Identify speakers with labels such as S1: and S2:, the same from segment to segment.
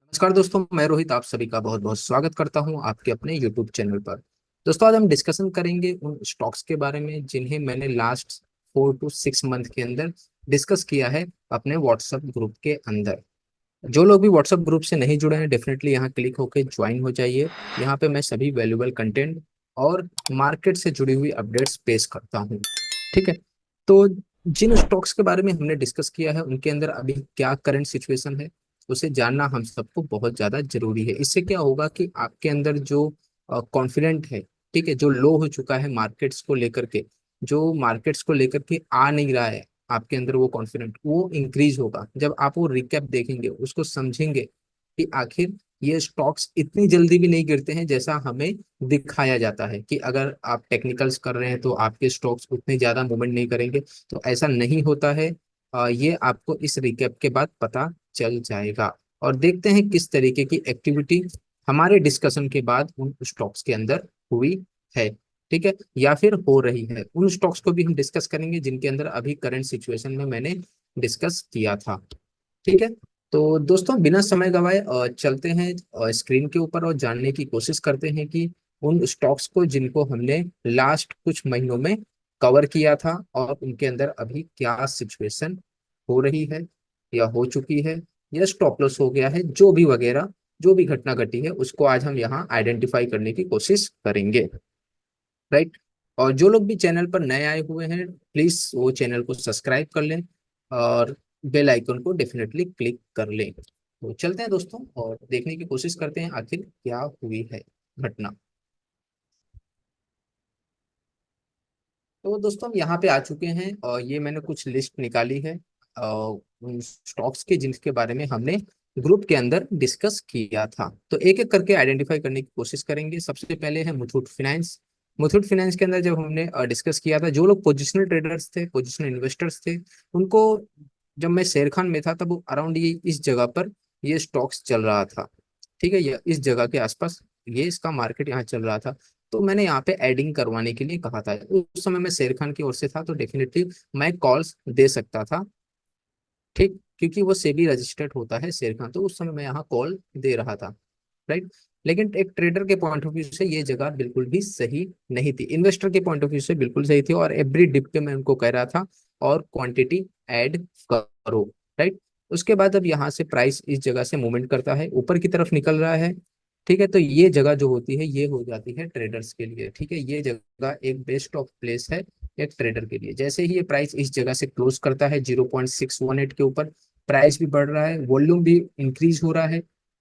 S1: नमस्कार दोस्तों, मैं रोहित आप सभी का बहुत बहुत स्वागत करता हूं आपके अपने YouTube चैनल पर। दोस्तों, आज हम डिस्कशन करेंगे उन स्टॉक्स के बारे में जिन्हें मैंने लास्ट 4 to 6 मंथ के अंदर डिस्कस किया है अपने व्हाट्सएप ग्रुप के अंदर। जो लोग भी व्हाट्सएप ग्रुप से नहीं जुड़े हैं, डेफिनेटली यहाँ क्लिक होकर ज्वाइन हो जाइए। यहाँ पे मैं सभी वैल्यूएबल कंटेंट और मार्केट से जुड़ी हुई अपडेट्स पेश करता हूँ। ठीक है। तो जिन स्टॉक्स के बारे में हमने डिस्कस किया है उनके अंदर अभी क्या करंट सिचुएशन है, उसे जानना हम सबको बहुत ज्यादा जरूरी है। इससे क्या होगा कि आपके अंदर जो कॉन्फिडेंट है, ठीक है, जो लो हो चुका है मार्केट्स को लेकर के, जो मार्केट्स को लेकर के आ नहीं रहा है आपके अंदर, वो कॉन्फिडेंट वो इंक्रीज होगा जब आप वो रिकैप देखेंगे, उसको समझेंगे कि आखिर ये स्टॉक्स इतनी जल्दी भी नहीं गिरते हैं जैसा हमें दिखाया जाता है कि अगर आप टेक्निकल्स कर रहे हैं तो आपके स्टॉक्स उतने ज्यादा मूवमेंट नहीं करेंगे। तो ऐसा नहीं होता है। ये आपको इस रिकैप के बाद पता चल जाएगा। और देखते हैं किस तरीके की एक्टिविटी हमारे डिस्कशन के बाद उन स्टॉक्स के अंदर हुई है। ठीक है, या फिर हो रही है। उन स्टॉक्स को भी हम डिस्कस करेंगे जिनके अंदर अभी करंट सिचुएशन में मैंने डिस्कस किया था। ठीक है। तो दोस्तों, बिना समय गवाए चलते हैं स्क्रीन के ऊपर और जानने की कोशिश करते हैं कि उन स्टॉक्स को जिनको हमने लास्ट कुछ महीनों में कवर किया था और उनके अंदर अभी क्या सिचुएशन हो रही है या हो चुकी है या स्टॉप लॉस हो गया है, जो भी वगैरह जो भी घटना घटी है उसको आज हम यहाँ आइडेंटिफाई करने की कोशिश करेंगे। राइट। और जो लोग भी चैनल पर नए आए हुए हैं, प्लीज वो चैनल को सब्सक्राइब कर लें और बेल आइकन को डेफिनेटली क्लिक कर लें। तो चलते हैं दोस्तों और देखने की कोशिश करते हैं आखिर क्या हुई है घटना। तो दोस्तों, हम यहाँ पे आ चुके हैं और ये मैंने कुछ लिस्ट निकाली है उन स्टॉक्स के जिनके बारे में हमने ग्रुप के अंदर डिस्कस किया था। तो एक एक करके आइडेंटिफाई करने की कोशिश करेंगे। सबसे पहले है मुथूट फाइनेंस। मुथूट फाइनेंस के अंदर जब हमने डिस्कस किया था, जो लोग पोजिशनल ट्रेडर्स थे, पोजिशनल इन्वेस्टर्स थे, उनको, जब मैं शेर खान में था तब अराउंड ये इस जगह पर ये स्टॉक्स चल रहा था। ठीक है, ये इस जगह के आसपास ये इसका मार्केट यहाँ चल रहा था। तो मैंने यहाँ पे एडिंग करवाने के लिए कहा था। उस समय मैं शेर खान की ओर से था तो डेफिनेटली मैं कॉल्स दे सकता था। ठीक, क्योंकि वो सेबी रजिस्टर्ड होता है शेर खान, तो उस समय मैं यहाँ कॉल दे रहा था। राइट। लेकिन एक ट्रेडर के पॉइंट ऑफ व्यू से ये जगह बिल्कुल भी सही नहीं थी, इन्वेस्टर के पॉइंट ऑफ व्यू से बिल्कुल सही थी, और एवरी डिप पे मैं उनको कह रहा था और क्वांटिटी ऐड करो। राइट। उसके बाद अब यहाँ से प्राइस इस जगह से मूवमेंट करता है, ऊपर की तरफ निकल रहा है। ठीक है, तो ये जगह जो होती है ये हो जाती है ट्रेडर्स के लिए। ठीक है, ये जगह एक बेस्ट ऑफ प्लेस है एक ट्रेडर के लिए। जैसे ही ये प्राइस इस जगह से क्लोज करता है 0.618 के ऊपर, प्राइस भी बढ़ रहा है, वॉल्यूम भी इंक्रीज हो रहा है।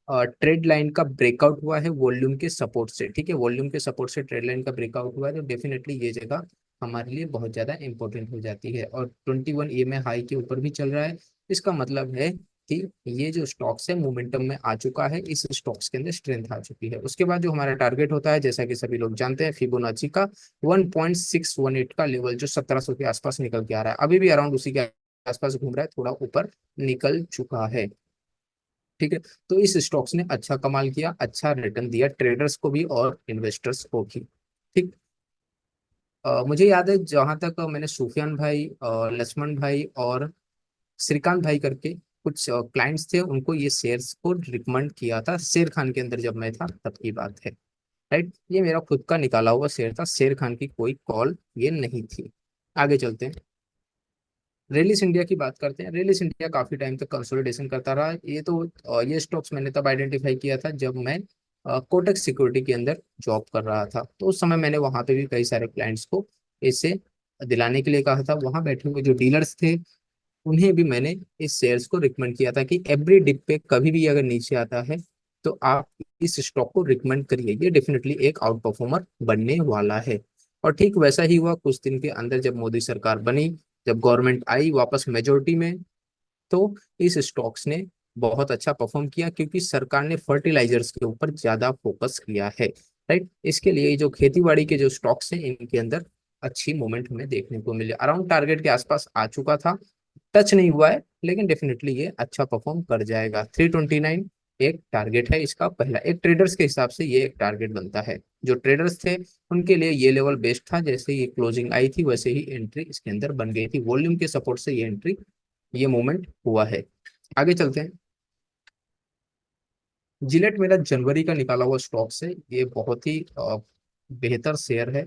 S1: ट्रेड लाइन का ब्रेकआउट हुआ है वॉल्यूम के सपोर्ट से। ठीक है, वॉल्यूम के सपोर्ट से ट्रेड लाइन का ब्रेकआउट हुआ है, तो डेफिनेटली ये जगह हमारे लिए बहुत ज्यादा इंपॉर्टेंट हो जाती है। और 21 EMA हाई के ऊपर भी चल रहा है। इसका मतलब है कि ये जो स्टॉक्स है मोमेंटम में आ चुका है, इस स्टॉक्स के अंदर स्ट्रेंथ आ चुकी है। उसके बाद जो हमारा टारगेट होता है, जैसा कि सभी लोग जानते हैं, फिबोनाची का 1.618 का लेवल जो 1700 के आसपास निकल के आ रहा है, अभी भी अराउंड उसी के आसपास घूम रहा है, थोड़ा ऊपर निकल चुका है। ठीक है। तो इस स्टॉक्स ने अच्छा कमाल किया, अच्छा रिटर्न दिया ट्रेडर्स को भी और इन्वेस्टर्स को भी। ठीक। मुझे याद है जहां तक मैंने सुफियान भाई, लक्ष्मण भाई और श्रीकांत भाई करके कुछ क्लाइंट्स थे, उनको ये शेयर्स को रिकमेंड किया था शेर खान के अंदर जब मैं था तब की बात है। राइट, ये मेरा खुद का निकाला हुआ शेयर था, शेर खान की कोई कॉल ये नहीं थी। आगे चलते हैं, रेलिस इंडिया की बात करते हैं। रेलिस इंडिया काफी टाइम तक कंसोलिडेशन करता रहा। ये तो ये स्टॉक्स मैंने तब आइडेंटिफाई किया था जब मैं कोटक सिक्योरिटी के अंदर जॉब कर रहा था। तो उस समय मैंने वहां पे भी कई सारे क्लाइंट्स को इसे दिलाने के लिए कहा था। वहां बैठे हुए जो डीलर्स थे उन्हें भी मैंने इस शेयर्स को रिकमेंड किया था कि एवरी डिप पे कभी भी अगर नीचे आता है तो आप इस स्टॉक को रिकमेंड करिए, ये डेफिनेटली एक आउट परफॉर्मर बनने वाला है। और ठीक वैसा ही हुआ कुछ दिन के अंदर जब मोदी सरकार बनी, जब गवर्नमेंट आई वापस मेजोरिटी में, तो इस स्टॉक्स ने बहुत अच्छा परफॉर्म किया क्योंकि सरकार ने फर्टिलाइजर्स के ऊपर ज्यादा फोकस किया है। राइट, इसके लिए जो खेतीबाड़ी के जो स्टॉक्स हैं इनके अंदर अच्छी मूवमेंट हमें देखने को मिले। अराउंड टारगेट के आसपास आ चुका था, टच नहीं हुआ है, लेकिन डेफिनेटली ये अच्छा परफॉर्म कर जाएगा। 329 एक टारगेट है इसका पहला, एक ट्रेडर्स के हिसाब से ये एक टारगेट बनता है। जो ट्रेडर्स थे उनके लिए ये लेवल बेस्ट था, जैसे ये क्लोजिंग आई थी वैसे ही एंट्री इसके अंदर बन गई थी, वॉल्यूम के सपोर्ट से ये एंट्री, ये मूवमेंट हुआ है। आगे चलते हैं। जिलेट मेरा जनवरी का निकाला हुआ स्टॉक है। ये बहुत ही बेहतर शेयर है।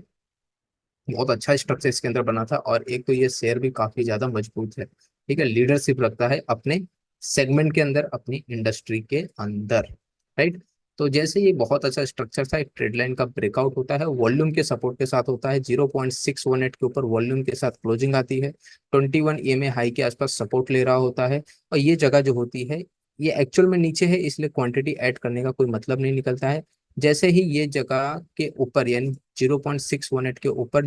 S1: बहुत अच्छा स्ट्रक्चर इसके अंदर बना था, और एक तो ये शेयर भी काफी ज्यादा मजबूत है। ठीक है, लीडरशिप रखता है अपने सेगमेंट के अंदर, अपनी इंडस्ट्री के अंदर। राइट। तो जैसे ये बहुत अच्छा स्ट्रक्चर था, एक ट्रेड लाइन का ब्रेकआउट होता है, वॉल्यूम के सपोर्ट के साथ होता है, 0.618 के ऊपर वॉल्यूम के साथ क्लोजिंग आती है, 21 ईएमए हाई के आसपास सपोर्ट ले रहा होता है। और ये जगह जो होती है, ये एक्चुअल में नीचे है, इसलिए क्वांटिटी ऐड करने का कोई मतलब नहीं निकलता है। जैसे ही ये जगह के ऊपर यानी 0.618 के ऊपर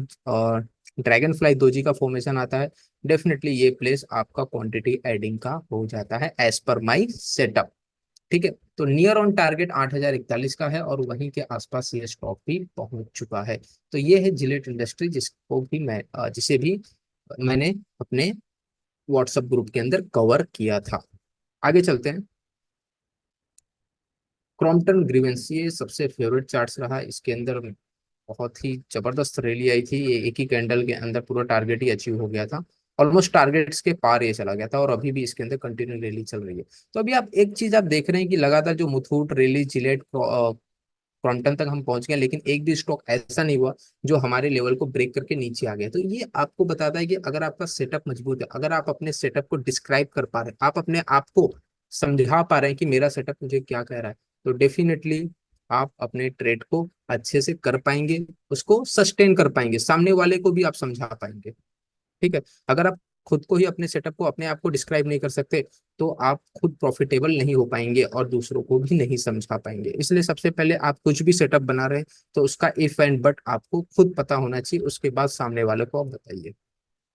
S1: ड्रैगन फ्लाई दोजी का फॉर्मेशन आता है, डेफिनेटली ये प्लेस आपका क्वांटिटी एडिंग का हो जाता है एज पर माई सेटअप। ठीक है। तो नियर ऑन टारगेट 8041 का है, और वहीं के आसपास ये स्टॉक भी पहुंच चुका है। तो ये है जिलेट इंडस्ट्री, जिसको भी मैं जिसे भी मैंने अपने व्हाट्सएप ग्रुप के अंदर कवर किया था। आगे चलते हैं। क्रॉम्पटन ग्रीवेंस, ये सबसे फेवरेट चार्ट्स रहा। इसके अंदर बहुत ही जबरदस्त रैली आई थी। ये एक ही कैंडल के अंदर पूरा टारगेट ही अचीव हो गया था। ऑलमोस्ट टारगेट्स के पार ये चला गया था, और अभी भी इसके अंदर कंटिन्यू रैली चल रही है। तो अभी आप एक चीज आप देख रहे हैं कि लगातार जो मुथूट, रैली, जिलेट, क्रॉम्पटन तक हम पहुंच गए, लेकिन एक भी स्टॉक ऐसा नहीं हुआ जो हमारे लेवल को ब्रेक करके नीचे आ गया। तो ये आपको बताता है कि अगर आपका सेटअप मजबूत है, अगर आप अपने सेटअप को डिस्क्राइब कर पा रहे हैं, आप अपने आप को समझा पा रहे हैं कि मेरा सेटअप मुझे क्या कह रहा है, तो डेफिनेटली आप अपने ट्रेड को अच्छे से कर पाएंगे, उसको सस्टेन कर पाएंगे, सामने वाले को भी आप समझा पाएंगे। ठीक है। अगर आप खुद को ही, अपने सेटअप को, अपने आप को डिस्क्राइब नहीं कर सकते, तो आप खुद प्रॉफिटेबल नहीं हो पाएंगे और दूसरों को भी नहीं समझा पाएंगे। इसलिए सबसे पहले आप कुछ भी सेटअप बना रहे हैं, तो उसका इफ एंड बट आपको खुद पता होना चाहिए, उसके बाद सामने वाले को आप बताइए।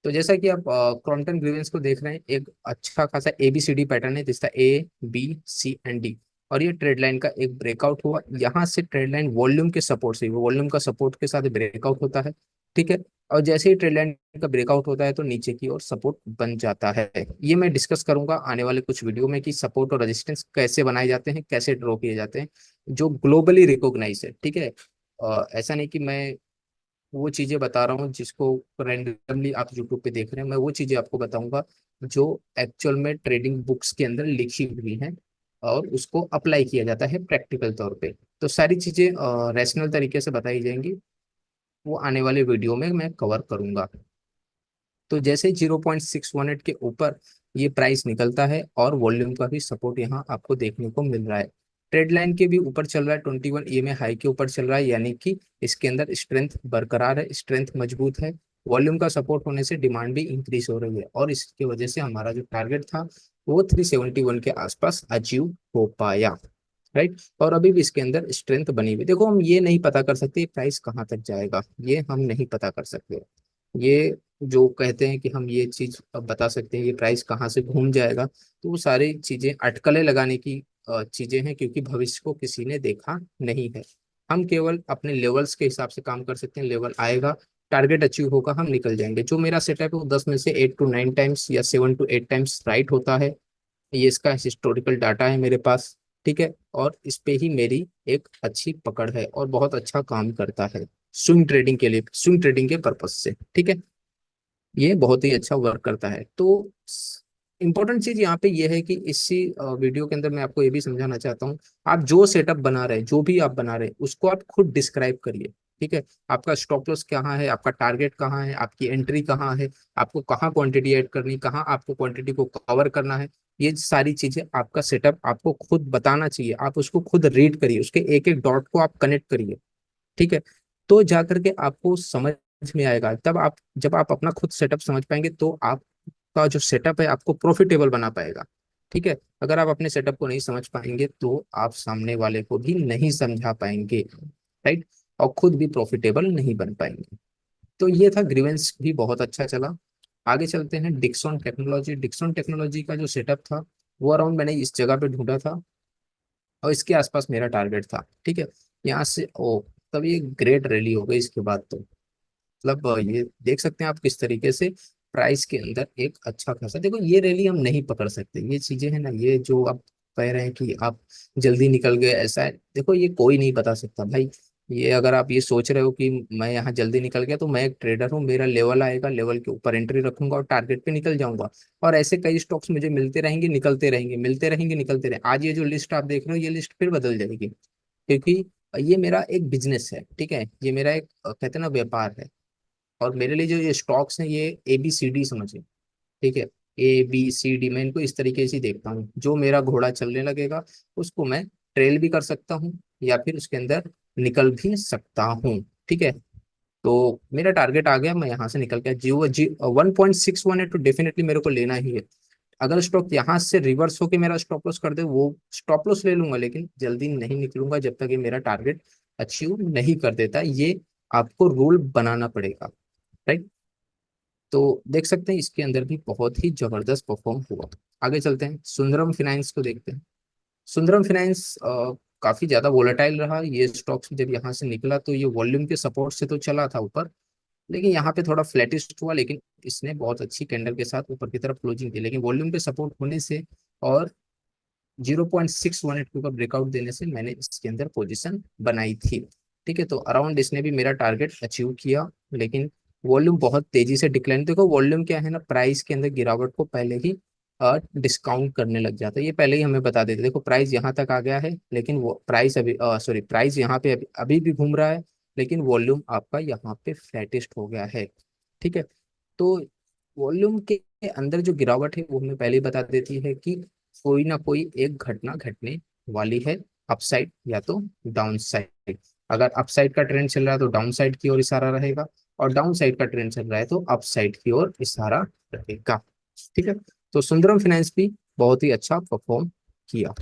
S1: तो जैसा कि आप क्रॉम्पटन ग्रीवेंस को देख रहे हैं, एक अच्छा खासा ABCD पैटर्न है, जिसका A B C and D। और ये ट्रेड लाइन का एक ब्रेकआउट हुआ, यहाँ से ट्रेड लाइन वॉल्यूम के सपोर्ट से, वॉल्यूम का सपोर्ट के साथ ब्रेकआउट होता है। ठीक है। और जैसे ही ट्रेड लाइन का ब्रेकआउट होता है, तो नीचे की ओर सपोर्ट बन जाता है। ये मैं डिस्कस करूंगा आने वाले कुछ वीडियो में कि सपोर्ट और रेजिस्टेंस कैसे बनाए जाते हैं, कैसे ड्रॉ किए जाते हैं, जो ग्लोबली रिकॉग्नाइज है। ठीक है। ऐसा नहीं कि मैं वो चीजें बता रहा हूँ जिसको रैंडमली आप यूट्यूब पे देख रहे हैं। मैं वो चीजें आपको बताऊंगा जो एक्चुअल में ट्रेडिंग बुक्स के अंदर लिखी हुई हैं, और उसको अप्लाई किया जाता है प्रैक्टिकल तौर पे। तो सारी चीजें रैशनल तरीके से बताई जाएंगी, वो आने वाले वीडियो में मैं कवर करूंगा। तो जैसे 0.618 के ऊपर ये प्राइस निकलता है, और वॉल्यूम का भी सपोर्ट यहाँ आपको देखने को मिल रहा है। ट्रेड लाइन के भी ऊपर चल रहा है, 21 ईएमए हाई के ऊपर चल रहा है, यानी कि इसके अंदर स्ट्रेंथ बरकरार है, स्ट्रेंथ मजबूत है। वॉल्यूम का सपोर्ट होने से डिमांड भी इंक्रीज हो रही है, और इसकी वजह से हमारा जो टारगेट था वो 371 के आसपास अचीव हो पाया। राइट। और अभी भी इसके अंदर स्ट्रेंथ बनी हुई। देखो, हम ये नहीं पता कर सकते प्राइस कहाँ तक जाएगा, ये हम नहीं पता कर सकते। ये जो कहते हैं कि हम ये चीज अब बता सकते हैं ये प्राइस कहाँ से घूम जाएगा, तो वो सारी चीजें अटकलें लगाने की चीजें हैं, क्योंकि भविष्य को किसी ने देखा नहीं है। हम केवल अपने लेवल्स के हिसाब से काम कर सकते हैं। लेवल आएगा, टारगेट अचीव होगा, हम निकल जाएंगे। जो मेरा सेटअप है वो 10 में से 8 to 9 टाइम्स या 7 to 8 टाइम्स राइट होता है। ये इसका हिस्टोरिकल डाटा है मेरे पास। ठीक है। और इस पे ही मेरी एक अच्छी पकड़ है, और बहुत अच्छा काम करता है स्विंग ट्रेडिंग के लिए, स्विंग ट्रेडिंग के पर्पज से। ठीक है। ये बहुत ही अच्छा वर्क करता है। तो इंपॉर्टेंट चीज यहाँ पे ये है कि इसी वीडियो के अंदर मैं आपको ये भी समझाना चाहता हूँ, आप जो सेटअप बना रहे हैं, जो भी आप बना रहे हैं, उसको आप खुद डिस्क्राइब करिए। ठीक है। आपका स्टॉप लॉस कहाँ है, आपका टारगेट कहाँ है, आपकी एंट्री कहाँ है, आपको कहाँ क्वांटिटी ऐड करनी, कहाँ आपको क्वांटिटी को कवर करना है, ये सारी चीजें आपका सेटअप आपको खुद बताना चाहिए। आप उसको खुद रीड करिए, उसके एक एक डॉट को आप कनेक्ट करिए। ठीक है। तो जा करके आपको समझ में आएगा। तब आप, जब आप अपना खुद सेटअप समझ पाएंगे, तो आपका जो सेटअप है आपको प्रॉफिटेबल बना पाएगा। ठीक है। अगर आप अपने सेटअप को नहीं समझ पाएंगे, तो आप सामने वाले को भी नहीं समझा पाएंगे। राइट। और खुद भी प्रॉफिटेबल नहीं बन पाएंगे। तो ये था, ग्रीवेंस भी बहुत अच्छा चला। आगे चलते हैं डिक्सॉन टेक्नोलॉजी। डिक्सॉन टेक्नोलॉजी का जो सेटअप था, वो अराउंड मैंने इस जगह पे ढूंढा था, और इसके आसपास मेरा टारगेट था। ठीक है। यहाँ से ओ, तब ये ग्रेट रैली हो गई इसके बाद। तो मतलब ये देख सकते हैं आप किस तरीके से प्राइस के अंदर एक अच्छा खासा, देखो ये रैली हम नहीं पकड़ सकते। ये चीजें हैं ना, ये जो आप कह रहे हैं कि आप जल्दी निकल गए, ऐसा है, देखो ये कोई नहीं बता सकता भाई। ये अगर आप ये सोच रहे हो कि मैं यहाँ जल्दी निकल गया, तो मैं एक ट्रेडर हूँ, मेरा लेवल आएगा, लेवल के ऊपर एंट्री रखूंगा और टारगेट पे निकल जाऊंगा। और ऐसे कई स्टॉक्स मुझे मिलते रहेंगे, निकलते रहेंगे, मिलते रहेंगे, निकलते रहेंगे। आज ये जो लिस्ट आप देख रहे हो, ये लिस्ट फिर बदल जाएगी, क्योंकि ये मेरा एक बिजनेस है, ठीक है, ये मेरा एक कहते हैं ना व्यापार है। और मेरे लिए जो ये स्टॉक्स हैं, ये ABCD समझिए, ठीक है। ABCD, मैं इनको इस तरीके से ही देखता हूँ। जो मेरा घोड़ा चलने लगेगा, उसको मैं ट्रेल भी कर सकता हूँ, या फिर उसके अंदर निकल भी सकता हूँ, ठीक है। तो मेरा टारगेट आ गया, मैं यहाँ से निकल गया। जियो जी 1.61 है, तो डेफिनेटली मेरे को लेना ही है। अगर स्टॉक यहाँ से रिवर्स होके मेरा स्टॉप लॉस कर दे, वो स्टॉप लॉस ले लूंगा, लेकिन जल्दी नहीं निकलूंगा जब तक ये मेरा टारगेट अचीव नहीं कर देता। ये आपको रूल बनाना पड़ेगा, राइट। तो देख सकते हैं इसके अंदर भी बहुत ही जबरदस्त परफॉर्म हुआ। आगे चलते हैं, सुंदरम फाइनेंस को देखते हैं। सुंदरम फाइनेंस काफी ज्यादा वोलेटाइल रहा ये स्टॉक्स। जब यहाँ से निकला तो ये वॉल्यूम के सपोर्ट से तो चला था ऊपर, लेकिन यहाँ पे थोड़ा फ्लैटिस्ट हुआ। लेकिन इसने बहुत अच्छी कैंडल के साथ ऊपर की तरफ क्लोजिंग दी, लेकिन वॉल्यूम के सपोर्ट होने से और 0.618 के ऊपर ब्रेकआउट देने से मैंने इसके अंदर पोजीशन बनाई थी, ठीक है। तो अराउंड इसने भी मेरा टारगेट अचीव किया, लेकिन वॉल्यूम बहुत तेजी से डिक्लाइन। देखो वॉल्यूम क्या है ना, प्राइस के अंदर गिरावट को पहले ही डिस्काउंट करने लग जाता है। ये पहले ही हमें बता देते, देखो प्राइस यहाँ तक आ गया है, लेकिन वो प्राइस अभी सॉरी प्राइस यहाँ पे अभी भी घूम रहा है, लेकिन वॉल्यूम आपका यहाँ पे फ्लैटिस्ट हो गया है, ठीक है। तो वॉल्यूम के अंदर जो गिरावट है, वो हमें पहले ही बता देती है कि कोई ना कोई एक घटना घटने वाली है, अपसाइड या तो डाउन साइड। अगर अपसाइड का ट्रेंड चल रहा है तो डाउन साइड की ओर इशारा रहेगा, और डाउन साइड का ट्रेंड चल रहा है तो अप साइड की ओर इशारा रहेगा, ठीक है। तो सुंदरम फाइनेंस भी बहुत ही अच्छा परफॉर्म किया।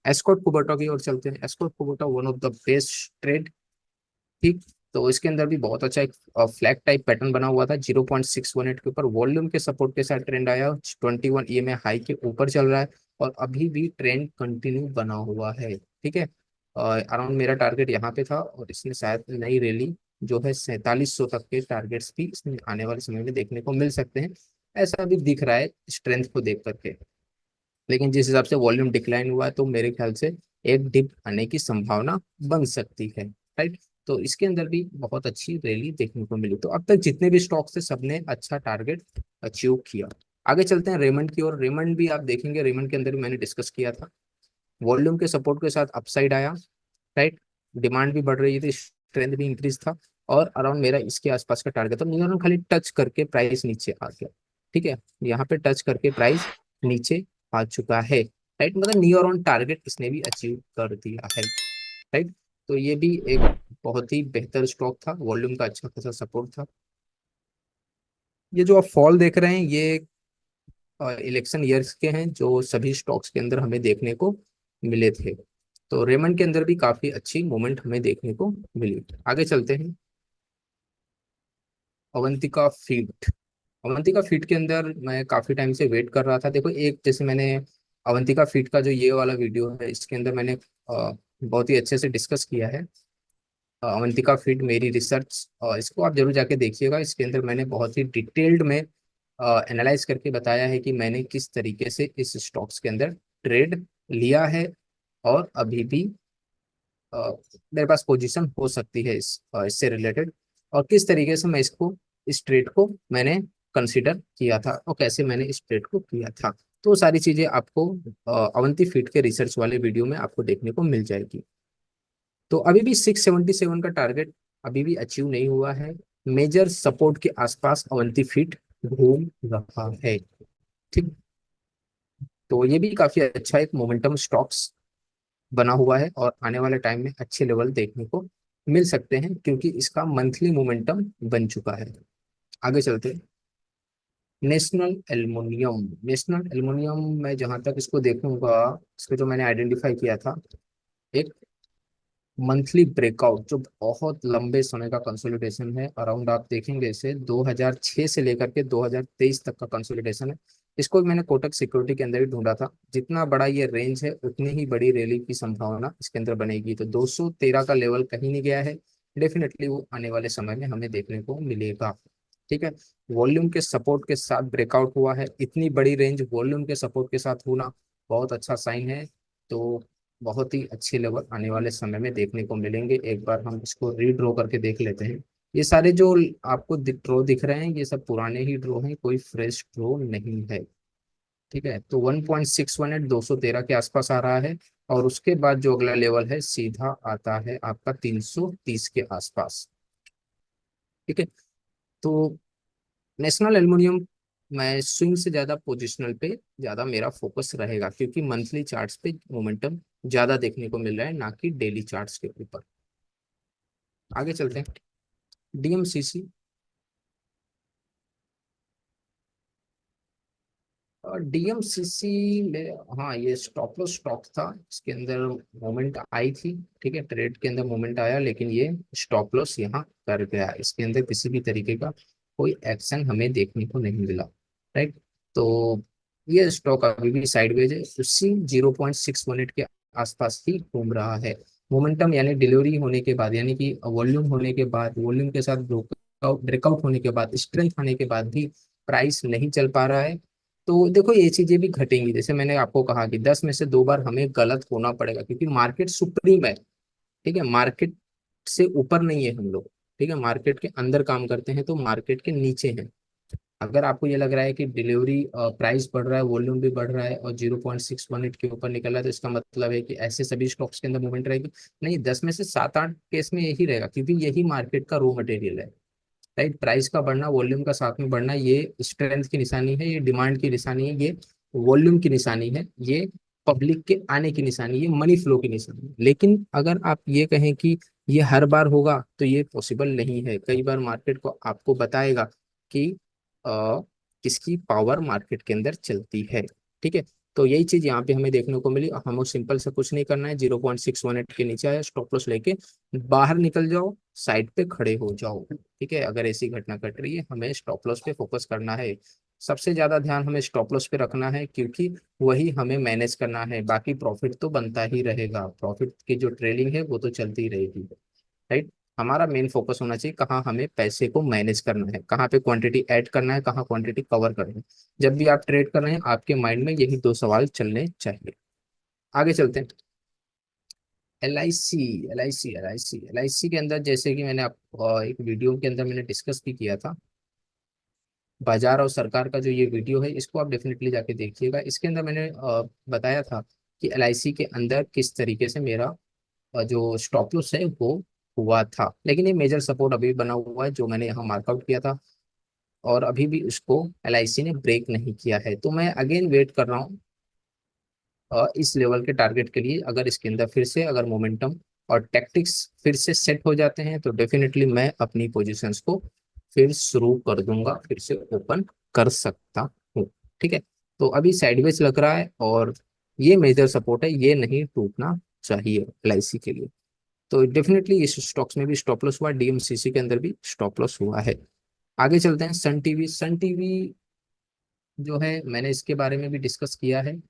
S1: एस्कॉर्ट कुबोटा की ओर चलते हैं। Escort Kubota one of the best trade, ठीक। तो इसके अंदर भी बहुत अच्छा एक फ्लैग टाइप पैटर्न बना हुआ था 0.618 के ऊपर। वॉल्यूम के सपोर्ट के साथ ट्रेंड आया, 21 EMA हाई के ऊपर चल रहा है, और अभी भी ट्रेंड कंटिन्यू बना हुआ है, ठीक है। अराउंड मेरा टारगेट यहाँ पे था, और इसने शायद नई रैली जो है 4700 तक के टारगेट्स भी इसमें आने वाले समय में देखने को मिल सकते हैं, ऐसा भी दिख रहा है स्ट्रेंथ को देख करके। लेकिन जिस हिसाब से वॉल्यूम डिक्लाइन हुआ है, तो मेरे ख्याल से एक डिप आने की संभावना बन सकती है, राइट। तो इसके अंदर भी बहुत अच्छी रैली देखने को मिली। तो अब तक जितने भी स्टॉक्स थे, सबने अच्छा टारगेट अचीव किया। आगे चलते हैं रेमंड की ओर। रेमंड भी आप देखेंगे, रेमंड के अंदर भी मैंने डिस्कस किया था, वॉल्यूम के सपोर्ट के साथ अपसाइड आया, राइट। डिमांड भी बढ़ रही थी, स्ट्रेंथ भी इंक्रीज था, और अराउंड मेरा इसके आसपास का टारगेट था। नियॉन खाली टच करके प्राइस नीचे आ गया, ठीक है। यहाँ पे टच करके प्राइस नीचे आ चुका है, राइट। मतलब नियर ऑन टारगेट इसने भी अचीव कर दिया है, राइट। तो ये भी एक बहुत ही बेहतर स्टॉक था, वॉल्यूम का अच्छा खासा सपोर्ट था। ये जो आप फॉल देख रहे हैं, ये इलेक्शन ईयर्स के हैं, जो सभी स्टॉक्स के अंदर हमें देखने को मिले थे। तो रेमंड के अंदर भी काफी अच्छी मूवमेंट हमें देखने को मिली। आगे चलते हैं, अवंतिका फीड। अवंतिका फीड के अंदर मैं काफी टाइम से वेट कर रहा था। देखो एक जैसे मैंने अवंतिका फीड का जो ये वाला वीडियो है, इसके अंदर मैंने बहुत ही अच्छे से डिस्कस किया है अवंतिका फीड, मेरी रिसर्च। इसको आप जरूर जाके देखिएगा। इसके अंदर मैंने बहुत ही डिटेल्ड में एनालाइज करके बताया है कि मैंने किस तरीके से इस स्टॉक्स के अंदर ट्रेड लिया है, और अभी भी अ, मेरे पास पोजीशन हो सकती है इससे रिलेटेड, और किस तरीके से मैं इसको इस ट्रेड को मैंने कंसिडर किया था, और कैसे मैंने इस ट्रेड को किया था। तो वो सारी चीजें आपको अवंती फीड के रिसर्च वाले वीडियो में आपको देखने को मिल जाएगी। तो अभी भी 677 का टारगेट अभी भी अचीव नहीं हुआ है। मेजर सपोर्ट के आसपास अवंती फीड घूम रहा है, ठीक। तो ये भी काफी अच्छा एक मोमेंटम स्टॉक्स बना हुआ है, और आने वाले टाइम में अच्छे लेवल देखने को मिल सकते हैं, क्योंकि इसका मंथली मोमेंटम बन चुका है। आगे चलते हैं, नेशनल एल्युमिनियम। नेशनल एल्युमिनियम में जहां तक इसको देखूंगा, इसको जो मैंने आइडेंटिफाई किया था, एक मंथली ब्रेकआउट जो बहुत लंबे समय का कंसोलिडेशन है। अराउंड आप देखेंगे इसे 2006 से लेकर के 2023 तक का कंसोलिडेशन है। इसको मैंने कोटक सिक्योरिटी के अंदर ही ढूंढा था। जितना बड़ा ये रेंज है, उतनी ही बड़ी रैली की संभावना इसके अंदर बनेगी। तो 213 का लेवल कहीं नहीं गया है, डेफिनेटली वो आने वाले समय में हमें देखने को मिलेगा, ठीक है। वॉल्यूम के सपोर्ट के साथ ब्रेकआउट हुआ है। इतनी बड़ी रेंज वॉल्यूम के सपोर्ट के साथ होना बहुत अच्छा साइन है। तो बहुत ही अच्छे लेवल आने वाले समय में देखने को मिलेंगे। एक बार हम इसको रीड्रॉ करके देख लेते हैं। ये सारे जो आपको ड्रॉ दिख रहे हैं, ये सब पुराने ही ड्रॉ हैं, कोई फ्रेश ड्रॉ नहीं है। ठीक है, तो 1.618 213 के आसपास आ रहा है। और उसके बाद जो अगला लेवल है सीधा आता है आपका 330 के आसपास। ठीक है, तो नेशनल एल्युमिनियम, मैं स्विंग से ज्यादा पोजिशनल पे ज्यादा मेरा फोकस रहेगा, क्योंकि मंथली चार्ट्स पे मोमेंटम ज्यादा देखने को मिल रहा है, ना कि डेली चार्ट्स के ऊपर। आगे चलते हैं। डीएमसीसी। और डीएमसीसी में, हाँ, ये स्टॉप लॉस स्टॉक था, इसके अंदर मोमेंट आई थी। ठीक है, ट्रेड के अंदर मोमेंट आया, लेकिन ये स्टॉप लॉस यहाँ कर गया, इसके अंदर किसी भी तरीके का कोई एक्शन हमें देखने को नहीं मिला। राइट, तो ये स्टॉक अभी भी साइडवेज है, उसी 0.618 के आसपास ही घूम रहा है। मोमेंटम यानी डिलीवरी होने के बाद, यानी कि वॉल्यूम होने के बाद, वॉल्यूम के साथ ब्रेकआउट ब्रेकआउट होने के बाद, स्ट्रेंथ आने के बाद भी प्राइस नहीं चल पा रहा है। तो देखो ये चीजें भी घटेंगी, जैसे मैंने आपको कहा कि 10 में से 2 बार हमें गलत होना पड़ेगा, क्योंकि मार्केट सुप्रीम है। ठीक है, मार्केट से ऊपर नहीं है हम लोग। ठीक है, मार्केट के अंदर काम करते हैं, तो मार्केट के नीचे हैं। अगर आपको ये लग रहा है कि डिलीवरी प्राइस बढ़ रहा है, वॉल्यूम भी बढ़ रहा है और 0.618 के ऊपर निकल रहा है, तो इसका मतलब है कि ऐसे सभी स्टॉक्स के अंदर मूवमेंट रहेगी। नहीं, 10 में से 7-8 केस में यही रहेगा, क्योंकि यही मार्केट का रॉ मटेरियल है। राइट, प्राइस का बढ़ना, वॉल्यूम का साथ में बढ़ना, ये स्ट्रेंथ की निशानी है, ये डिमांड की निशानी है, ये वॉल्यूम की निशानी है, ये पब्लिक के आने की निशानी है, ये मनी फ्लो की निशानी है। लेकिन अगर आप ये कहें कि ये हर बार होगा, तो ये पॉसिबल नहीं है। कई बार मार्केट को आपको बताएगा कि किसकी पावर मार्केट के अंदर चलती है। ठीक है, तो यही चीज यहाँ पे हमें देखने को मिली। हमें सिंपल से कुछ नहीं करना है, 0.618 के नीचे आया, स्टॉप लॉस लेके बाहर निकल जाओ, साइड पे खड़े हो जाओ। ठीक है, अगर ऐसी घटना घट रही है, हमें स्टॉप लॉस पे फोकस करना है। सबसे ज्यादा ध्यान हमें स्टॉप लॉस पे रखना है, क्योंकि वही हमें मैनेज करना है। बाकी प्रॉफिट तो बनता ही रहेगा, प्रॉफिट की जो ट्रेलिंग है वो तो चलती रहेगी। राइट, हमारा मेन फोकस होना चाहिए कहाँ हमें पैसे को मैनेज करना है, कहाँ पे क्वांटिटी ऐड करना है, कहाँ क्वांटिटी कवर करना है। जब भी आप ट्रेड कर रहे हैं, आपके माइंड में यही 2 सवाल चलने चाहिए। आगे चलते हैं। एल आई सी के अंदर, जैसे कि मैंने आप एक वीडियो के अंदर मैंने डिस्कस भी किया था, बाजार और सरकार का जो ये वीडियो है, इसको आप डेफिनेटली जाके देखिएगा। इसके अंदर मैंने बताया था कि एल आई सी के अंदर किस तरीके से मेरा जो स्टॉप लॉस है वो हुआ था। लेकिन ये मेजर सपोर्ट अभी बना हुआ है, जो मैंने यहाँ मार्कआउट किया था, और अभी भी उसको एल आई सी ने ब्रेक नहीं किया है। तो मैं अगेन वेट कर रहा हूँ इस लेवल के टारगेट के लिए। अगर इसके अंदर फिर से अगर मोमेंटम और टैक्टिक्स फिर से सेट हो जाते हैं, तो डेफिनेटली मैं अपनी पोजीशंस को फिर शुरू कर दूंगा, फिर से ओपन कर सकता हूँ। ठीक है, तो अभी साइडवेज लग रहा है, और ये मेजर सपोर्ट है, ये नहीं टूटना चाहिए एल आई सी के लिए। तो डेफिनेटली इस स्टॉक्स में भी स्टॉप लॉस हुआ, डीएमसीसी के अंदर भी स्टॉप लॉस हुआ है। आगे चलते हैं। Sun TV. सन टीवी जो है, मैंने इसके बारे में भी डिस्कस किया है,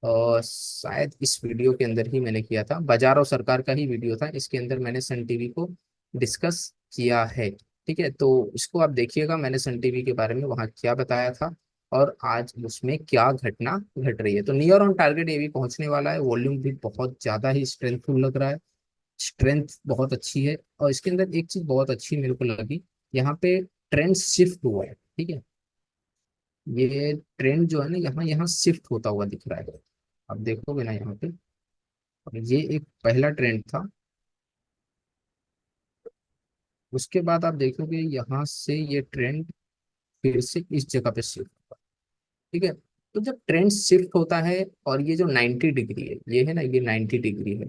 S1: और शायद इस वीडियो के अंदर ही मैंने किया था, बाजार और सरकार का ही वीडियो था, इसके अंदर मैंने सन टीवी को डिस्कस किया है। ठीक है, तो इसको आप देखिएगा, मैंने सन टीवी के बारे में वहाँ क्या बताया था, और आज उसमें क्या घटना घट रही है। तो नियर ऑन टारगेट ये भी पहुंचने वाला है, वॉल्यूम भी बहुत ज्यादा ही स्ट्रेंथफुल लग रहा है, स्ट्रेंथ बहुत अच्छी है। और इसके अंदर एक चीज बहुत अच्छी मेरे को लगी, यहाँ पे ट्रेंड शिफ्ट हुआ है। ठीक है, ये ट्रेंड जो है ना, यहाँ यहाँ शिफ्ट होता हुआ दिख रहा है। अब देखोगे ना यहाँ पे, अब ये एक पहला ट्रेंड था, उसके बाद आप देखोगे यहाँ से ये ट्रेंड फिर से इस जगह पे शिफ्ट होगा। ठीक है, तो जब ट्रेंड शिफ्ट होता है, और ये जो 90 डिग्री है, ये है ना, ये 90 डिग्री है।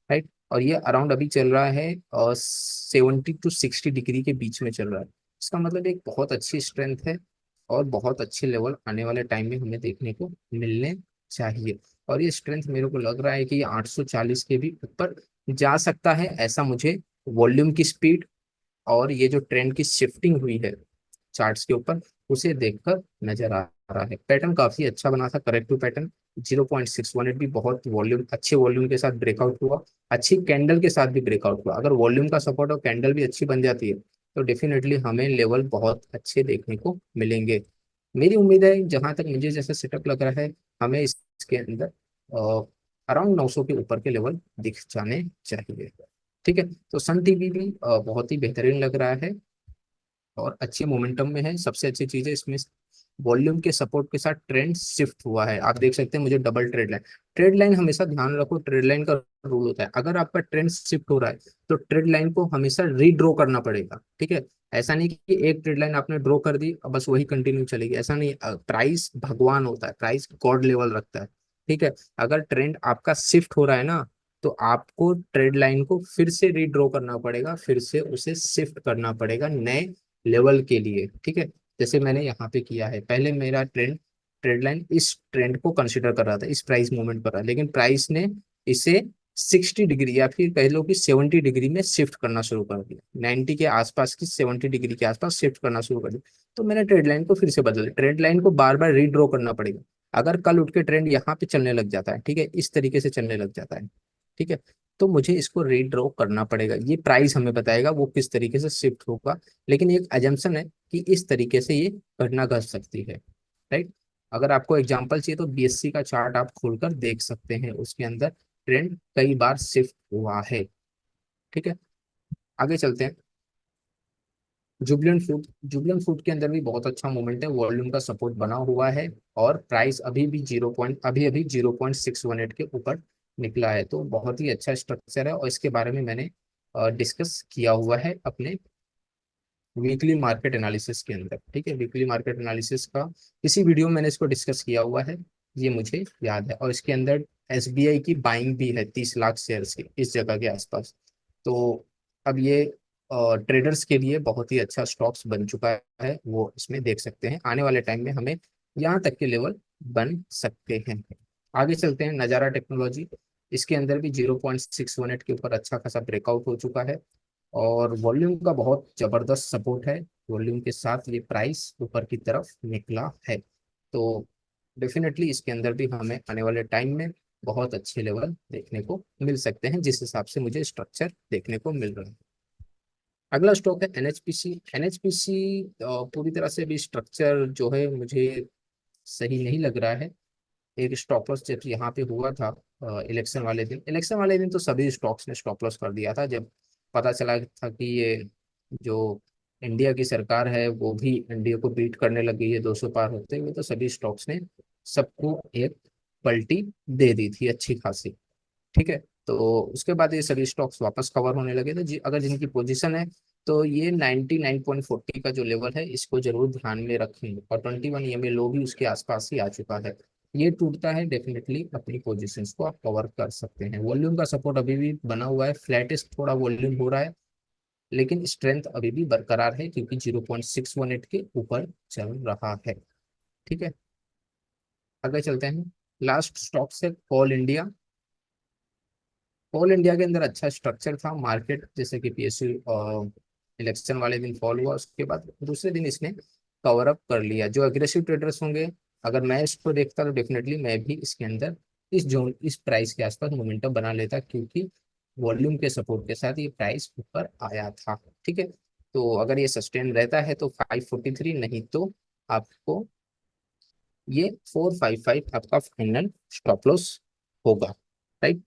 S1: राइट, और ये अराउंड अभी चल रहा है, और 70 to 60 डिग्री के बीच में चल रहा है। इसका मतलब एक बहुत अच्छी स्ट्रेंथ है, और बहुत अच्छे लेवल आने वाले टाइम में हमें देखने को मिलने चाहिए। और ये स्ट्रेंथ मेरे को लग रहा है कि ये 840 के भी ऊपर जा सकता है, ऐसा मुझे वॉल्यूम की स्पीड और ये जो ट्रेंड की शिफ्टिंग हुई है चार्ट्स के ऊपर, उसे देखकर नजर आ रहा है। पैटर्न काफी अच्छा बना था, करेक्टिव पैटर्न। 0.618 भी बहुत वॉल्यूम, अच्छे वॉल्यूम के साथ ब्रेकआउट हुआ, अच्छी कैंडल के साथ भी ब्रेकआउट हुआ। अगर वॉल्यूम का सपोर्ट और कैंडल भी अच्छी बन जाती है, तो डेफिनेटली हमें लेवल बहुत अच्छे देखने को मिलेंगे। मेरी उम्मीद है, जहां तक मुझे जैसा सेटअप लग रहा है, हमें इसके अंदर अराउंड 900 के ऊपर के लेवल दिख जाने चाहिए। ठीक है, तो सन टीवी भी बहुत ही बेहतरीन लग रहा है और अच्छे मोमेंटम में है। सबसे अच्छी चीज है इसमें वॉल्यूम के सपोर्ट के साथ ट्रेंड शिफ्ट हुआ है। आप देख सकते हैं मुझे डबल ट्रेड लाइन हमेशा ध्यान रखो, ट्रेड लाइन का रूल होता है अगर आपका ट्रेंड शिफ्ट हो रहा है तो ट्रेड लाइन को हमेशा रीड्रॉ करना पड़ेगा। ठीक है, ऐसा नहीं कि एक ट्रेड लाइन आपने ड्रॉ कर दी अब बस वही कंटिन्यू चलेगी, ऐसा नहीं। प्राइस भगवान होता है, प्राइस गॉड लेवल रखता है। ठीक है, अगर ट्रेंड आपका शिफ्ट हो रहा है ना तो आपको ट्रेड लाइन को फिर से रीड्रॉ करना पड़ेगा, फिर से उसे शिफ्ट करना पड़ेगा नए लेवल के लिए। ठीक है, जैसे मैंने यहाँ पे किया है, पहले मेरा ट्रेड लाइन इस ट्रेंड को कंसिडर कर रहा था, इस प्राइस मूवमेंट पर रहा, लेकिन प्राइस ने इसे 60 डिग्री या फिर कह लो कि 70 डिग्री में शिफ्ट करना शुरू कर दिया, 90 के आसपास की 70 डिग्री के आसपास शिफ्ट करना शुरू कर दिया। तो मैंने ट्रेड लाइन को फिर से बदल दिया, ट्रेड लाइन को बार बार रीड्रॉ करना पड़ेगा। अगर कल उठ के ट्रेंड यहाँ पे चलने लग जाता है, ठीक है, इस तरीके से चलने लग जाता है, ठीक है, तो मुझे इसको रीड्रॉ करना पड़ेगा। ये प्राइस हमें बताएगा वो किस तरीके से शिफ्ट होगा, लेकिन एक एजम्पशन है कि इस तरीके से ये घटना घट सकती है। राइट, अगर आपको एग्जांपल चाहिए तो बीएससी का चार्ट आप खोलकर देख सकते हैं, उसके अंदर ट्रेंड कई बार शिफ्ट हुआ है। ठीक है, आगे चलते हैं। जुबलेंट फूड के अंदर भी बहुत अच्छा मोमेंट है, वॉल्यूम का सपोर्ट बना हुआ है और प्राइस अभी भी अभी अभी 0.618 के ऊपर निकला है, तो बहुत ही अच्छा स्ट्रक्चर है और इसके बारे में मैंने डिस्कस किया हुआ है अपने वीकली मार्केट एनालिसिस के अंदर। ठीक है, वीकली मार्केट एनालिसिस का इसी वीडियो में मैंने इसको डिस्कस किया हुआ है, ये मुझे याद है। और इसके अंदर एसबीआई की बाइंग भी है 30 लाख शेयर्स की इस जगह के आसपास। तो अब ये ट्रेडर्स के लिए बहुत ही अच्छा स्टॉक्स बन चुका है, वो इसमें देख सकते हैं। आने वाले टाइम में हमें यहाँ तक के लेवल बन सकते हैं। आगे चलते हैं, नज़ारा टेक्नोलॉजी। इसके अंदर भी 0.618 के ऊपर अच्छा खासा ब्रेकआउट हो चुका है और वॉल्यूम का बहुत जबरदस्त सपोर्ट है। वॉल्यूम के साथ ये प्राइस ऊपर की तरफ निकला है, तो डेफिनेटली इसके अंदर भी हमें आने वाले टाइम में बहुत अच्छे लेवल देखने को मिल सकते हैं, जिस हिसाब से मुझे स्ट्रक्चर देखने को मिल रहा है। अगला स्टॉक है एनएचपीसी। एनएचपीसी पूरी तरह से भी स्ट्रक्चर जो है मुझे सही नहीं लग रहा है। एक स्टॉप लॉस जब यहाँ पे हुआ था इलेक्शन वाले दिन तो सभी स्टॉक्स ने स्टॉप लॉस कर दिया था, जब पता चला था कि ये जो इंडिया की सरकार है वो भी इंडिया को बीट करने लगी है 200 पार होते हुए, तो सभी स्टॉक्स ने सबको एक पलटी दे दी थी अच्छी खासी। ठीक है, तो उसके बाद ये सभी स्टॉक्स वापस कवर होने लगे थे। अगर जिनकी पोजीशन है तो ये 99.40 का जो लेवल है इसको जरूर ध्यान में रखें, और 21 ईएमए लो भी उसके आसपास ही आ चुका है। ये टूटता है डेफिनेटली अपनी पोजीशंस को आप कवर कर सकते हैं। वॉल्यूम का सपोर्ट अभी भी बना हुआ है, फ्लैटिश थोड़ा वॉल्यूम हो रहा है, लेकिन स्ट्रेंथ अभी भी बरकरार है क्योंकि 0.618 के ऊपर चल रहा है। ठीक है, आगे चलते हैं। लास्ट स्टॉक से कोल इंडिया। कोल इंडिया के अंदर अच्छा स्ट्रक्चर था, मार्केट जैसे कि पीएसयू इलेक्शन वाले दिन फॉल हुआ, उसके बाद दूसरे दिन इसने कवर अप कर लिया। जो एग्रेसिव ट्रेडर्स होंगे, अगर मैं इसको देखता तो डेफिनेटली मैं भी इसके अंदर इस प्राइस के आसपास मोमेंटम बना लेता, क्योंकि वॉल्यूम के सपोर्ट के साथ ये प्राइस ऊपर आया था। ठीक है, तो अगर ये सस्टेन रहता है तो 543, नहीं तो आपको ये 455 आपका फाइनल स्टॉप लॉस होगा। राइट,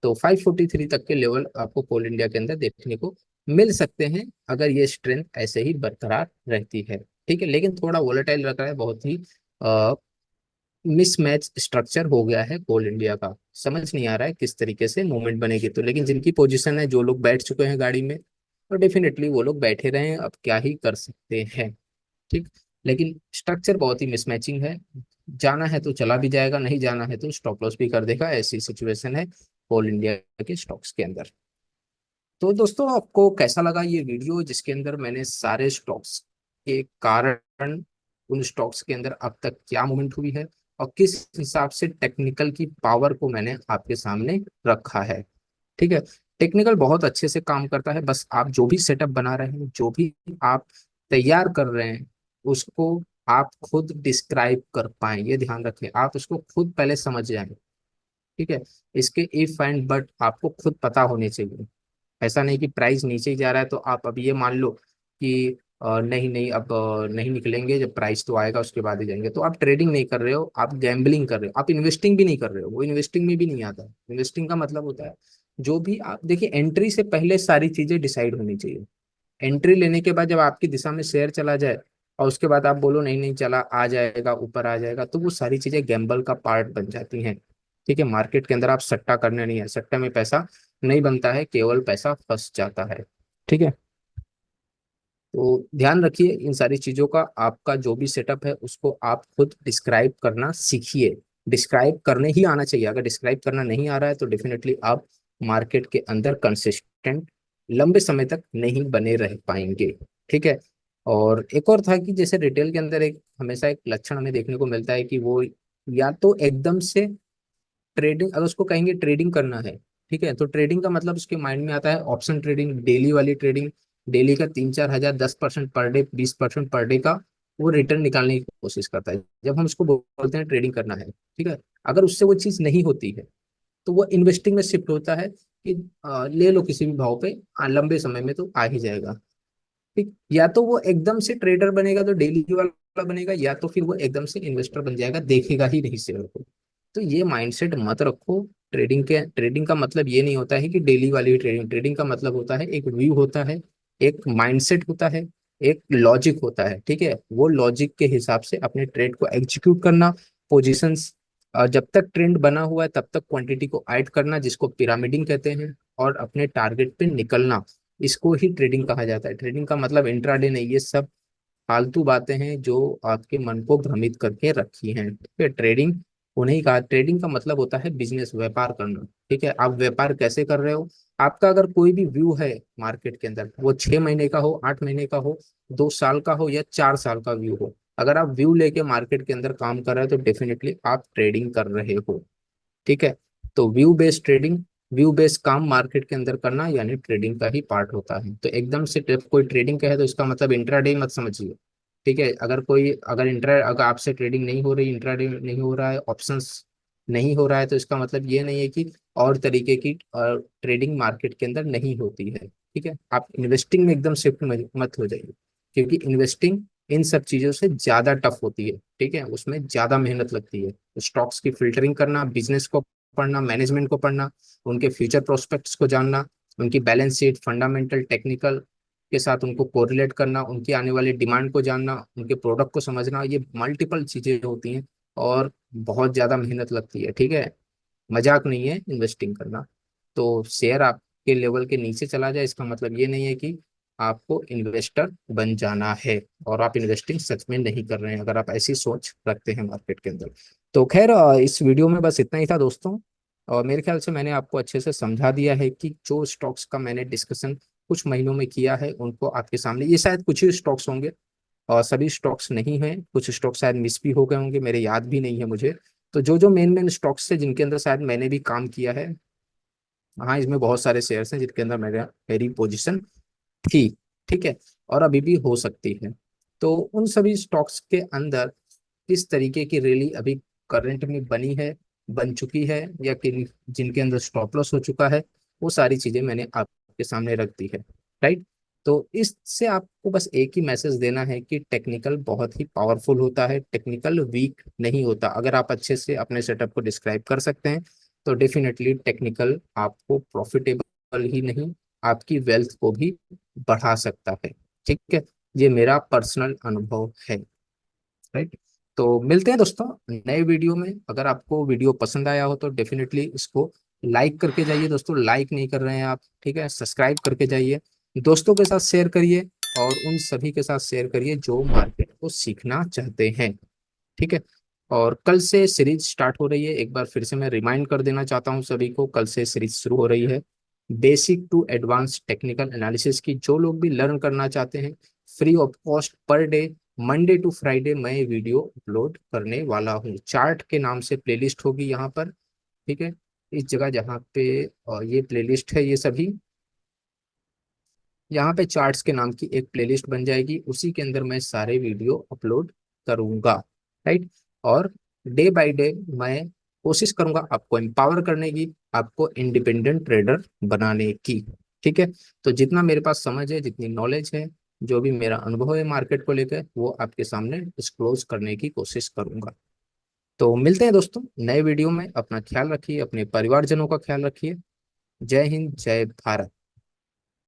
S1: तो 543 तक के लेवल आपको कोल इंडिया के अंदर देखने को मिल सकते हैं अगर ये स्ट्रेंथ ऐसे ही बरकरार रहती है। ठीक है, लेकिन थोड़ा वोलेटाइल लग रहा है, बहुत ही मिसमैच स्ट्रक्चर हो गया है कोल इंडिया का, समझ नहीं आ रहा है किस तरीके से मूवमेंट बनेगी। तो लेकिन जिनकी पोजीशन है, जो लोग बैठ चुके हैं गाड़ी में, तो डेफिनेटली वो लोग बैठे रहे, अब क्या ही कर सकते हैं। ठीक, लेकिन स्ट्रक्चर बहुत ही मिसमैचिंग है, जाना है तो चला भी जाएगा, नहीं जाना है तो स्टॉप लॉस भी कर देगा, ऐसी सिचुएशन है कोल इंडिया के स्टॉक्स के अंदर। तो दोस्तों, आपको कैसा लगा ये वीडियो जिसके अंदर मैंने सारे स्टॉक्स के कारण, उन स्टॉक्स के अंदर अब तक क्या मूवमेंट हुई है और किस हिसाब से टेक्निकल की पावर को मैंने आपके सामने रखा है। ठीक है, टेक्निकल बहुत अच्छे से काम करता है, बस आप जो भी सेटअप बना रहे हैं, जो भी आप तैयार कर रहे हैं, उसको आप खुद डिस्क्राइब कर पाए, ये ध्यान रखें, आप उसको खुद पहले समझ जाएं। ठीक है, इसके इफ एंड बट आपको खुद पता होने चाहिए। ऐसा नहीं कि प्राइस नीचे ही जा रहा है तो आप अब ये मान लो कि नहीं नहीं अब नहीं निकलेंगे, जब प्राइस तो आएगा उसके बाद ही जाएंगे। तो आप ट्रेडिंग नहीं कर रहे हो, आप गैम्बलिंग कर रहे हो, आप इन्वेस्टिंग भी नहीं कर रहे हो। वो इन्वेस्टिंग में भी नहीं आता। इन्वेस्टिंग का मतलब होता है जो भी आप देखिए, एंट्री से पहले सारी चीजें डिसाइड होनी चाहिए। एंट्री लेने के बाद जब आपकी दिशा में शेयर चला जाए और उसके बाद आप बोलो नहीं नहीं चला आ जाएगा, ऊपर आ जाएगा, तो वो सारी चीजें गैम्बल का पार्ट बन जाती हैं। ठीक है, मार्केट के अंदर आप सट्टा करने नहीं है, सट्टा में पैसा नहीं बनता है, केवल पैसा फंस जाता है। ठीक है, तो ध्यान रखिए इन सारी चीजों का। आपका जो भी सेटअप है उसको आप खुद डिस्क्राइब करना सीखिए। डिस्क्राइब करने ही आना चाहिए। अगर डिस्क्राइब करना नहीं आ रहा है तो डेफिनेटली आप मार्केट के अंदर कंसिस्टेंट लंबे समय तक नहीं बने रह पाएंगे। ठीक है, और एक और था कि जैसे रिटेल के अंदर एक हमेशा एक लक्षण हमें देखने को मिलता है कि वो या तो एकदम से ट्रेडिंग, अगर उसको कहेंगे ट्रेडिंग करना है, ठीक है, तो ट्रेडिंग का मतलब उसके माइंड में आता है ऑप्शन ट्रेडिंग, डेली वाली ट्रेडिंग। डेली का 3-4 हजार, 10% पर डे, 20% पर डे का वो रिटर्न निकालने की कोशिश करता है। जब हम उसको बोलते हैं ट्रेडिंग करना है, ठीक है, अगर उससे वो चीज नहीं होती है तो वो इन्वेस्टिंग में शिफ्ट होता है कि ले लो किसी भी भाव पे, लंबे समय में तो आ ही जाएगा। ठीक, या तो वो एकदम से ट्रेडर बनेगा तो डेली वाला बनेगा, या तो फिर वो एकदम से इन्वेस्टर बन जाएगा, देखेगा ही नहीं शेयर को। तो ये माइंडसेट मत रखो। ट्रेडिंग का मतलब ये नहीं होता है कि डेली वाली ट्रेडिंग। ट्रेडिंग का मतलब होता है एक व्यू होता है, एक माइंडसेट होता है, एक लॉजिक होता है। ठीक है, वो लॉजिक के हिसाब से अपने ट्रेड को एग्जीक्यूट करना, पोजिशंस जब तक ट्रेंड बना हुआ है तब तक क्वांटिटी को ऐड करना, जिसको पिरामिडिंग कहते हैं, और अपने टारगेट पे निकलना, इसको ही ट्रेडिंग कहा जाता है। ट्रेडिंग का मतलब इंट्राडे नहीं, ये सब फालतू बातें हैं जो आपके मन को भ्रमित करके रखी हैं। ठीक है, ट्रेडिंग उन्हीं का, ट्रेडिंग का मतलब होता है बिजनेस, व्यापार करना। ठीक है, आप व्यापार कैसे कर रहे हो? आपका अगर कोई भी व्यू है मार्केट के अंदर, वो 6 महीने का हो, 8 महीने का हो, 2 साल का हो, या 4 साल का व्यू हो, अगर आप व्यू लेके मार्केट के अंदर काम कर रहे हो तो डेफिनेटली आप ट्रेडिंग कर रहे हो। ठीक है, तो view based trading, view based काम मार्केट के अंदर करना यानी ट्रेडिंग का ही पार्ट होता है। तो एकदम से जब कोई ट्रेडिंग कहे तो इसका मतलब इंट्राडे मत समझिए। ठीक है, अगर आपसे ट्रेडिंग नहीं हो रही, इंट्राडे नहीं हो रहा है, ऑप्शंस नहीं हो रहा है, तो इसका मतलब ये नहीं है कि और तरीके की ट्रेडिंग मार्केट के अंदर नहीं होती है। ठीक है, आप इन्वेस्टिंग में एकदम शिफ्ट मत हो जाइए, क्योंकि इन्वेस्टिंग इन सब चीजों से ज्यादा टफ होती है। ठीक है, उसमें ज्यादा मेहनत लगती है। स्टॉक्स की फिल्टरिंग करना, बिजनेस को पढ़ना, मैनेजमेंट को पढ़ना, उनके फ्यूचर प्रोस्पेक्ट्स को जानना, उनकी बैलेंस शीट, फंडामेंटल, टेक्निकल के साथ उनको कोरिलेट करना, उनकी आने वाली डिमांड को जानना, उनके प्रोडक्ट को समझना, ये मल्टीपल चीजें होती हैं और बहुत ज्यादा मेहनत लगती है। ठीक है, मजाक नहीं है इन्वेस्टिंग करना। तो शेयर आपके लेवल के नीचे चला जाए इसका मतलब ये नहीं है कि आपको इन्वेस्टर बन जाना है और आप इन्वेस्टिंग सच में नहीं कर रहे हैं, अगर आप ऐसी सोच रखते हैं मार्केट के अंदर। तो खैर इस वीडियो में बस इतना ही था दोस्तों। और मेरे ख्याल से मैंने आपको अच्छे से समझा दिया है कि जो स्टॉक्स का मैंने डिस्कशन कुछ महीनों में किया है उनको आपके सामने, ये शायद कुछ ही स्टॉक्स होंगे और सभी स्टॉक्स नहीं हैं, कुछ स्टॉक्स शायद मिस भी हो गए होंगे, मेरे याद भी नहीं है मुझे। तो जो जो मेन मेन स्टॉक्स है जिनके अंदर शायद मैंने भी काम किया है, हाँ इसमें बहुत सारे शेयर्स हैं जिनके अंदर मेरी पोजीशन थी। ठीक है, और अभी भी हो सकती है। तो उन सभी स्टॉक्स के अंदर किस तरीके की रैली अभी करंट में बनी है, बन चुकी है, या किन जिनके अंदर स्टॉप लॉस हो चुका है, वो सारी चीजें मैंने आपके सामने रख दी है। राइट, तो इससे आपको बस एक ही मैसेज देना है कि टेक्निकल बहुत ही पावरफुल होता है, टेक्निकल वीक नहीं होता। अगर आप अच्छे से अपने सेटअप को डिस्क्राइब कर सकते हैं तो डेफिनेटली टेक्निकल आपको प्रॉफिटेबल ही नहीं, आपकी वेल्थ को भी बढ़ा सकता है। ठीक है, ये मेरा पर्सनल अनुभव है। राइट, तो मिलते हैं दोस्तों नए वीडियो में। अगर आपको वीडियो पसंद आया हो तो डेफिनेटली इसको लाइक करके जाइए दोस्तों, लाइक नहीं कर रहे हैं आप, ठीक है, सब्सक्राइब करके जाइए, दोस्तों के साथ शेयर करिए, और उन सभी के साथ शेयर करिए जो मार्केट को सीखना चाहते हैं। ठीक है, और कल से सीरीज स्टार्ट हो रही है, एक बार फिर से मैं रिमाइंड कर देना चाहता हूँ सभी को, कल से सीरीज शुरू हो रही है, basic to advance technical analysis की। जो लोग भी लर्न करना चाहते हैं, free of cost per day, Monday to Friday मैं वीडियो अपलोड करने वाला हूँ। चार्ट के नाम से प्लेलिस्ट होगी यहाँ पर। ठीक है, इस जगह जहाँ पे ये प्लेलिस्ट है, ये सभी यहाँ पे चार्ट्स के नाम की एक प्लेलिस्ट बन जाएगी, उसी के अंदर मैं सारे वीडियो अपलोड करूंगा। राइट, और डे बाय डे मैं कोशिश करूंगा आपको एम्पावर करने की, आपको इंडिपेंडेंट ट्रेडर बनाने की। ठीक है, तो जितना मेरे पास समझ है, जितनी नॉलेज है, जो भी मेरा अनुभव है मार्केट को लेकर वो आपके सामने डिस्क्लोज करने की कोशिश करूंगा। तो मिलते हैं दोस्तों नए वीडियो में। अपना ख्याल रखिए, अपने परिवारजनों का ख्याल रखिए। जय हिंद, जय भारत।